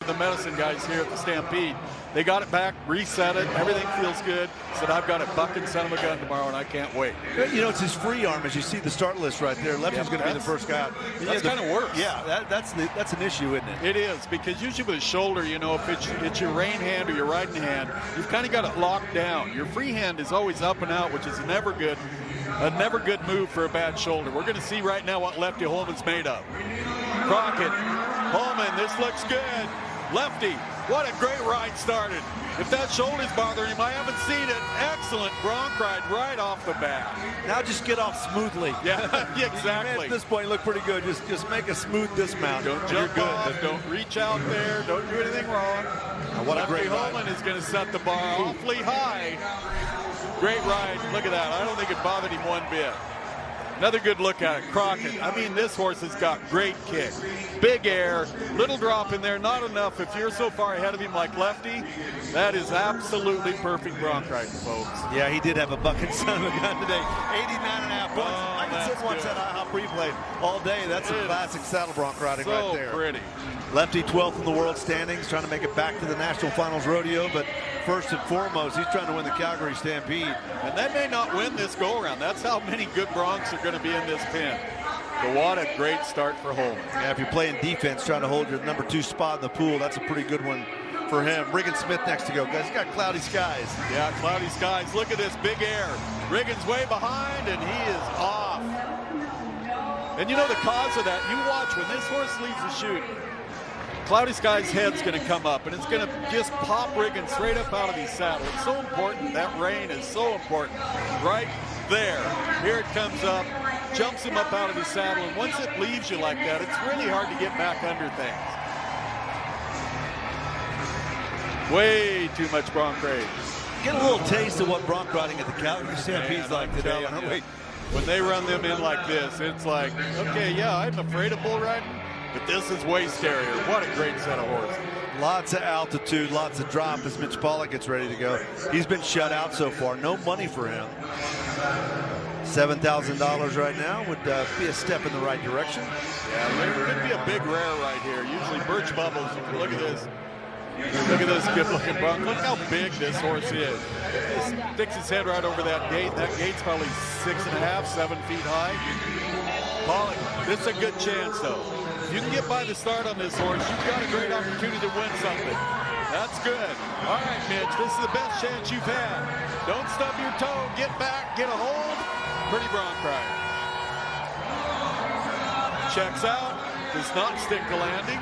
The medicine guys here at the Stampede. They got it back, reset it, everything feels good. Said, I've got it bucking son of a gun tomorrow, and I can't wait. You know, it's his free arm, as you see the start list right there. Lefty's going to be the first guy. That's kind of worse. Yeah, that's an issue, isn't it? It is, because usually with a shoulder, you know, if it's your rein hand or your riding hand, you've kind of got it locked down. Your free hand is always up and out, which is a never good move for a bad shoulder. We're going to see right now what Lefty Holman's made of. Crockett, Holman, this looks good. Lefty, what a great ride started. If that shoulder's bothering him, I haven't seen it. Excellent bronc ride right off the bat. Now just get off smoothly. Yeah, exactly. At this point, look pretty good. Just make a smooth dismount. Don't jump off. Don't reach out there. Don't do anything wrong. What a great ride. Holman is going to set the bar awfully high. Great ride. Look at that. I don't think it bothered him one bit. Another good look at it. Crockett. I mean, this horse has got great kick. Big air, little drop in there, not enough. If you're so far ahead of him like Lefty, that is absolutely perfect bronc riding, folks. Yeah, he did have a bucket son of a gun today. 89.5 points. I can sit and watch that IHOP replay all day. That's a classic saddle bronc riding right there. So pretty. Lefty 12th in the world standings, trying to make it back to the National Finals Rodeo, but first and foremost, he's trying to win the Calgary Stampede. And they may not win this go-around. That's how many good broncs are going to be in this pen. But what a great start for Holman. Yeah, if you're playing defense, trying to hold your number 2 spot in the pool, that's a pretty good one for him. Riggin Smith next to go, guys. He's got cloudy skies. Yeah, cloudy skies. Look at this big air. Riggin's way behind, and he is off. And you know the cause of that? You watch when this horse leaves the chute, Cloudy Sky's head's going to come up, and it's going to just pop Riggin straight up out of his saddle. It's so important. That rein is so important. Right there. Here it comes up, jumps him up out of his saddle, and once it leaves you like that, it's really hard to get back under things. Way too much bronc ride. Get a little taste of what bronc riding at the Calgary Stampede's like today. When they run them in like this, it's like, okay, yeah, I'm afraid of bull riding, but this is way scarier. What a great set of horses. Lots of altitude, lots of drop as Mitch Pollock gets ready to go. He's been shut out so far. No money for him. $7,000 right now would be a step in the right direction. Yeah, there could be a big rare right here. Usually Birch Bubbles, you can look at this. Look at this good-looking bronc. Look how big this horse is. He sticks his head right over that gate. That gate's probably 6.5, 7 feet high. Pollock, this is a good chance, though. If you can get by the start on this horse, you've got a great opportunity to win something. That's good. All right, Mitch, this is the best chance you've had. Don't stub your toe. Get back, get a hold. Pretty bronc ride. Checks out. Does not stick to landing,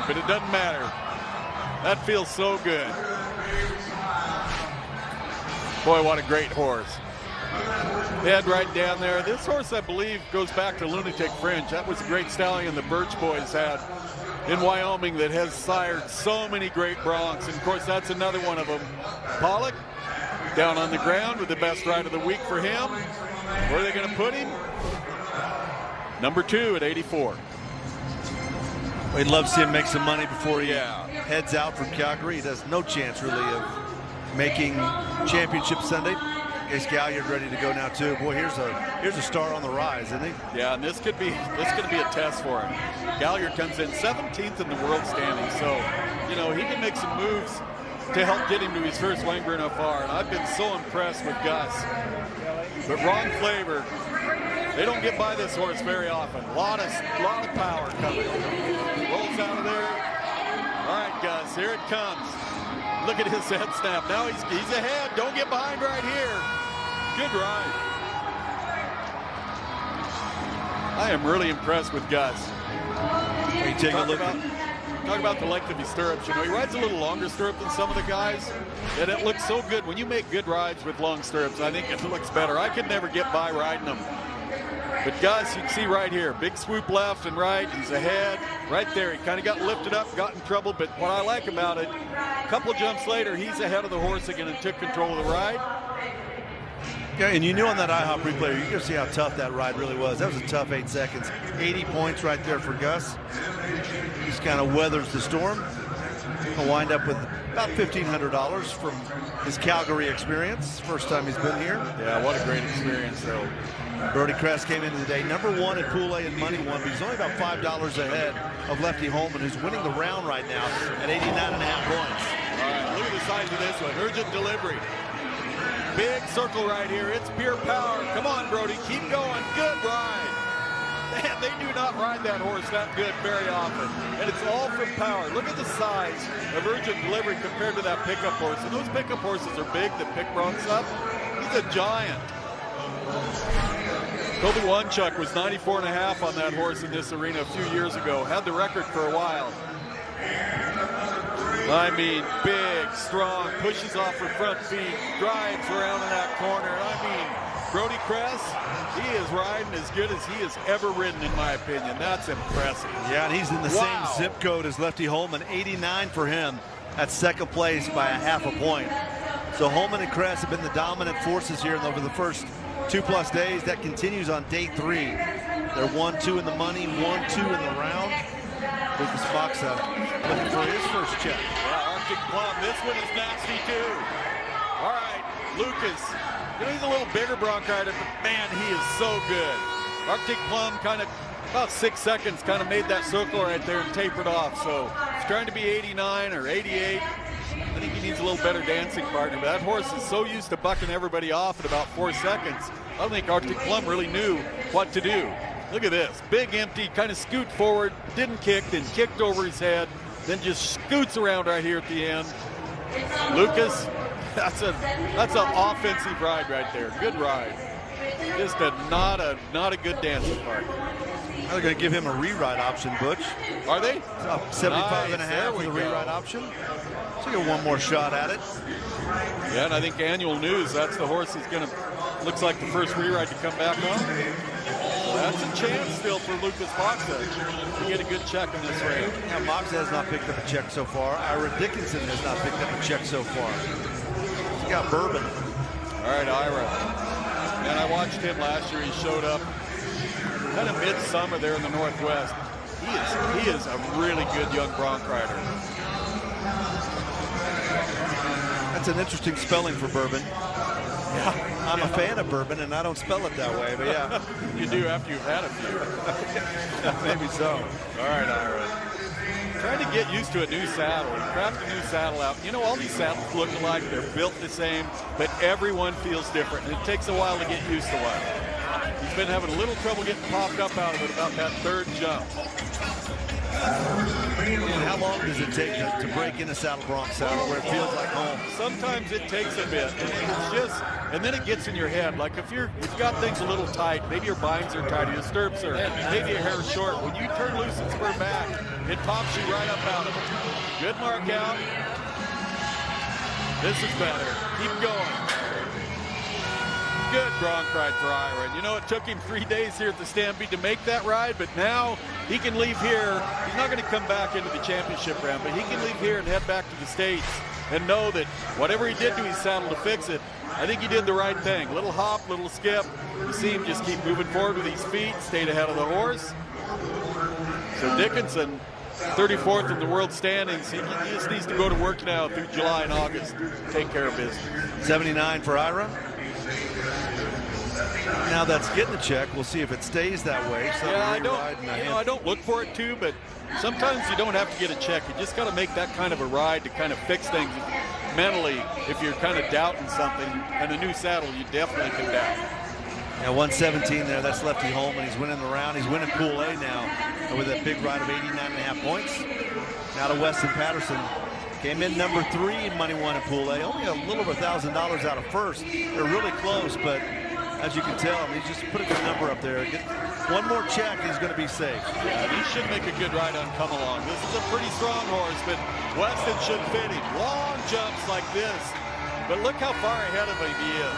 but it doesn't matter. That feels so good. Boy, what a great horse. Head right down there. This horse, I believe, goes back to Lunatic Fringe. That was a great stallion the Birch boys had in Wyoming that has sired so many great broncs. And, of course, that's another one of them. Pollock down on the ground with the best ride of the week for him. Where are they going to put him? Number 2 at 84. We'd love to see him make some money before he heads out from Calgary. He has no chance, really, of making Championship Sunday. Gus Gaillard ready to go now, too. Boy, here's a star on the rise, isn't he? Yeah, and this could be a test for him. Gaillard comes in 17th in the world standing, so, you know, he can make some moves to help get him to his first Wang Bruno Far, and I've been so impressed with Gus. But Wrong Flavor, they don't get by this horse very often. A lot of power coming. Rolls out of there. All right, Gus, here it comes. Look at his head snap. Now he's ahead. Don't get behind right here. Good ride. I am really impressed with Gus. Hey, take a look. Talk about the length of his stirrups. You know, he rides a little longer stirrup than some of the guys, and it looks so good. When you make good rides with long stirrups, I think it looks better. I could never get by riding them. But Gus, you can see right here, big swoop left and right. He's ahead right there. He kind of got lifted up, got in trouble. But what I like about it, a couple of jumps later, he's ahead of the horse again and took control of the ride. Yeah, and you knew on that IHOP replay, you can see how tough that ride really was. That was a tough 8 seconds. 80 points right there for Gus. He just kind of weathers the storm. He'll wind up with about $1,500 from his Calgary experience. First time he's been here. Yeah, what a great experience, though. Brody Cress came into the day #1 at Pool A and Money One, but he's only about $5 ahead of Lefty Holman, who's winning the round right now at 89.5 points. All right, look at the size of this one. Urgent delivery. Big circle right here. It's pure power. Come on, Brody. Keep going. Good ride. Man, they do not ride that horse that good very often. And it's all from power. Look at the size of Urgent Delivery compared to that pickup horse. And those pickup horses are big that pick broncs up. He's a giant. Kobe Wanchuk was 94.5 on that horse in this arena a few years ago. Had the record for a while. I mean, big, strong, pushes off her front feet, drives around in that corner. I mean, Brody Cress, he is riding as good as he has ever ridden, in my opinion. That's impressive. Yeah, and he's in the same zip code as Lefty Holman. 89 for him at second place by a half a point. So Holman and Cress have been the dominant forces here over the first 2+ days. That continues on day 3. They're 1-2 in the money, 1-2 in the round. Lucas Macza looking for his first check. Yeah, Arctic Plum. This one is nasty too. All right, Lucas. You know, he's a little bigger bronc rider, but man, he is so good. Arctic Plum kind of about 6 seconds kind of made that circle right there and tapered off. So he's trying to be 89 or 88. I think he needs a little better dancing partner, but that horse is so used to bucking everybody off at about 4 seconds. I don't think Arctic Plum really knew what to do. Look at this, big empty, kind of scoot forward, didn't kick, then kicked over his head, then just scoots around right here at the end. Lucas, that's an offensive ride right there. Good ride. Just not a good dancing partner. They're going to give him a reride option, Butch. Are they? 75.5 for the reride option. So you get one more shot at it. Yeah, and I think Annual News, that's the horse he's going to, looks like the first reride to come back on. So that's a chance still for Lucas Macza to get a good check in this race. Now, Macza has not picked up a check so far. Ira Dickinson has not picked up a check so far. He got Bourbon. All right, Ira. Man, I watched him last year. He showed up kind of midsummer there in the Northwest. He is a really good young bronc rider. That's an interesting spelling for Bourbon. Yeah, I'm a fan of Bourbon, and I don't spell it that way, but yeah. You do after you've had a few. Maybe so. All right, Ira. Trying to get used to a new saddle. Craft a new saddle out. You know, all these saddles look alike. They're built the same, but everyone feels different. And it takes a while to get used to one. He's been having a little trouble getting popped up out of it about that third jump. And how long does it take to break in a saddle bronc saddle where it feels like home? Sometimes it takes a bit, and then it gets in your head. Like if you've got things a little tight, maybe your binds are tight, your stirrups are maybe your hair short. When you turn loose and spur back, it pops you right up out of it. Good mark out. This is better. Keep going. Good bronc ride for Ira. And you know, it took him 3 days here at the Stampede to make that ride, but now he can leave here. He's not going to come back into the championship round, but he can leave here and head back to the States and know that whatever he did to his saddle to fix it, I think he did the right thing. Little hop, little skip. You see him just keep moving forward with his feet, stayed ahead of the horse. So Dickinson, 34th in the world standings. He just needs to go to work now through July and August. Take care of business. 79 for Ira. Now that's getting a check. We'll see if it stays that way. So yeah, I don't look for it too, but sometimes you don't have to get a check. You just got to make that kind of a ride to kind of fix things mentally. If you're kind of doubting something, and a new saddle, you definitely can doubt. Yeah, 117 there. That's Lefty Holman. He's winning the round. He's winning Pool A now with that big ride of 89.5 points. Now to Weston Patterson. Came in number 3 in Money One at Pool A. Only a little over $1,000 out of first. They're really close, but as you can tell, he's just put a good number up there. Get one more check, he's going to be safe. Yeah, he should make a good ride on Come Along. This is a pretty strong horse, but Weston should fit him. Long jumps like this, but look how far ahead of him he is.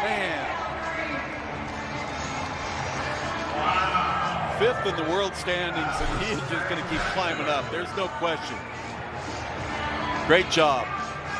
Man. 5th in the world standings, and he is just going to keep climbing up. There's no question. Great job.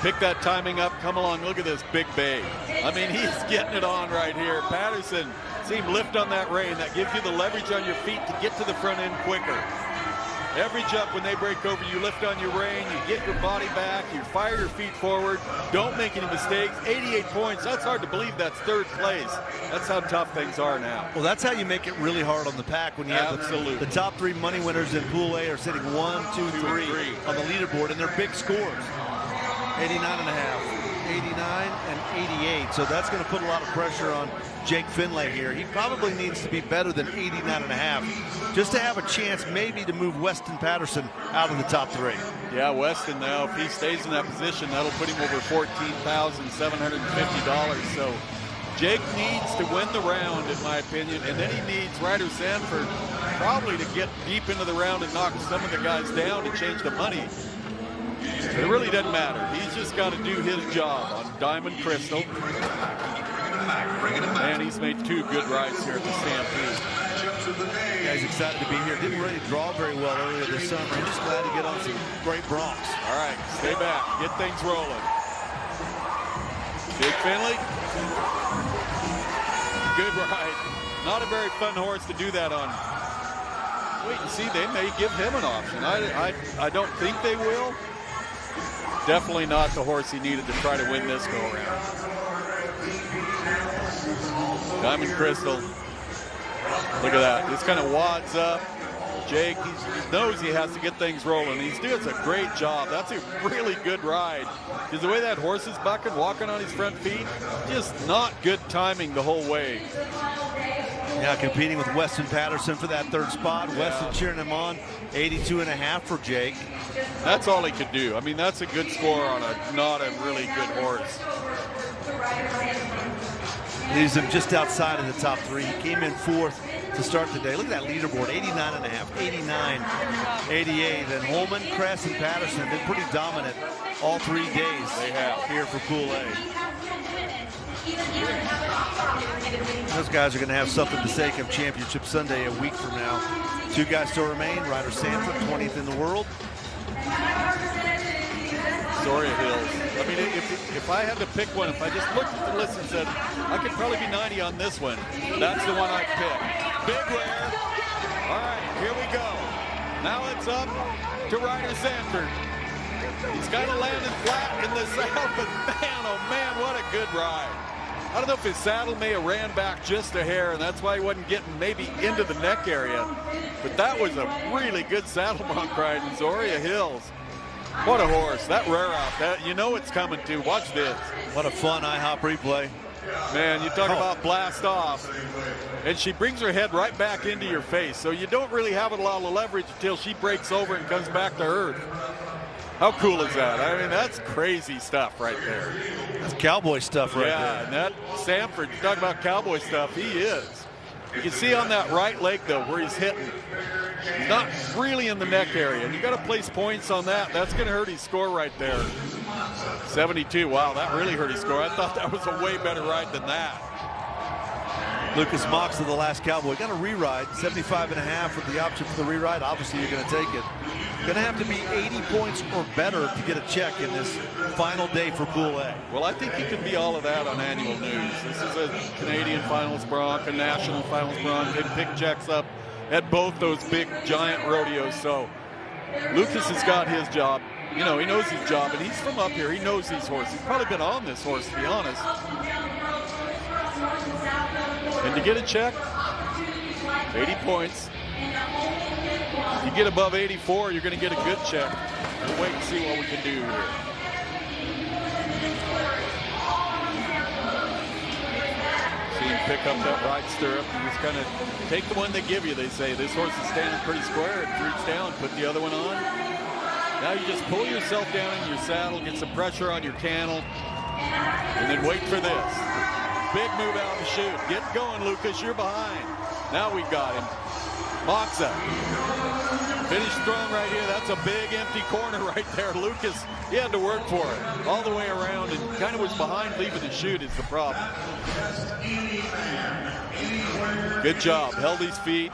Pick that timing up. Come along. Look at this big bay. I mean, he's getting it on right here. Patterson, see him lift on that rein. That gives you the leverage on your feet to get to the front end quicker. Every jump when they break over, you lift on your rein, you get your body back, you fire your feet forward, don't make any mistakes. 88 points, that's hard to believe that's third place. That's how tough things are now. Well, that's how you make it really hard on the pack when you have the top 3 money winners in Pool A are sitting 1, 2, 3 on the leaderboard, and they're big scores. 89.5, 89, and 88. So that's going to put a lot of pressure on Jake Finlay here. He probably needs to be better than 89.5 just to have a chance maybe to move Weston Patterson out of the top 3. Yeah, Weston now, if he stays in that position, that'll put him over $14,750. So Jake needs to win the round, in my opinion, and then he needs Ryder Sanford probably to get deep into the round and knock some of the guys down to change the money. It really doesn't matter. He's just got to do his job on Diamond Crystal. And he's made 2 good rides here at the Stampede. Guy's excited to be here. Didn't really draw very well earlier this summer. He's just glad to get on some great broncs. All right, stay back. Get things rolling. Big Finlay. Good ride. Not a very fun horse to do that on. Wait and see. They may give him an option. I don't think they will. Definitely not the horse he needed to try to win this go-around. Diamond Crystal. Look at that. Just kind of wads up. Jake, he knows he has to get things rolling. He does a great job. That's a really good ride. Because the way that horse is bucking, walking on his front feet, just not good timing the whole way. Yeah, competing with Weston Patterson for that 3rd spot. Yeah. Weston cheering him on. 82.5 for Jake. That's all he could do. I mean, that's a good score on not a really good horse. Leaves him just outside of the top 3. He came in 4th to start the day. Look at that leaderboard, 89.5, 89, 88. And Holman, Cress, and Patterson have been pretty dominant all 3 days they have here for Pool A. Those guys are going to have something to say come Championship Sunday a week from now. 2 guys still remain. Ryder Sanford, 20th in the world. Astoria Hills. I mean, if I had to pick one, if I just looked at the list and said, I could probably be 90 on this one, that's the one I'd pick. Big rare. All right, here we go. Now it's up to Ryder Sanford. He's kind of landed flat in the saddle, but man, oh man, what a good ride. I don't know if his saddle may have ran back just a hair, and that's why he wasn't getting maybe into the neck area. But that was a really good saddle bronc ride in Astoria Hills. What a horse. That rare out. That, you know it's coming too. Watch this. What a fun IHOP replay. Man, you talk about blast off. And she brings her head right back into your face. So you don't really have a lot of leverage until she breaks over and comes back to earth. How cool is that? I mean, that's crazy stuff right there. That's cowboy stuff right there. Yeah, and that Sanford, you talk about cowboy stuff, he is. You can see on that right leg, though, where he's hitting. He's not really in the neck area, and you got to place points on that. That's going to hurt his score right there. 72, wow, that really hurt his score. I thought that was a way better ride than that. Lucas Macza, the last cowboy, got a re-ride, 75.5 with the option for the re-ride. Obviously, you're going to take it. Going to have to be 80 points or better to get a check in this final day for Pool A. Well, I think he can be all of that on annual news. This is a Canadian finals bronc, a national finals bronc. They pick checks up at both those big, giant rodeos. So Lucas has got his job. You know, he knows his job, and he's from up here. He knows these horses. He's probably been on this horse, to be honest. And to get a check, 80 points. If you get above 84, you're going to get a good check. We'll wait and see what we can do here. See him pick up that right stirrup. You just kind of take the one they give you. They say this horse is standing pretty square. It reach down, put the other one on. Now you just pull yourself down in your saddle, get some pressure on your cantle, and then wait for this. Big move out of the chute. Get going, Lucas. You're behind. Now we've got him. Macza. Finish strong right here. That's a big empty corner right there. Lucas, he had to work for it. All the way around and kind of was behind leaving the chute is the problem. Good job. Held his feet.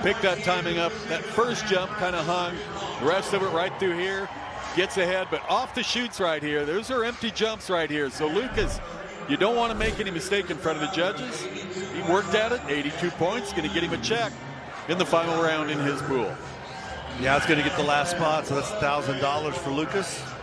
Picked that timing up. That first jump kind of hung. The rest of it right through here. Gets ahead, but off the chutes right here. Those are empty jumps right here. So Lucas, you don't want to make any mistake in front of the judges. He worked at it, 82 points, going to get him a check in the final round in his pool. Yeah, it's going to get the last spot, so that's $1,000 for Lucas.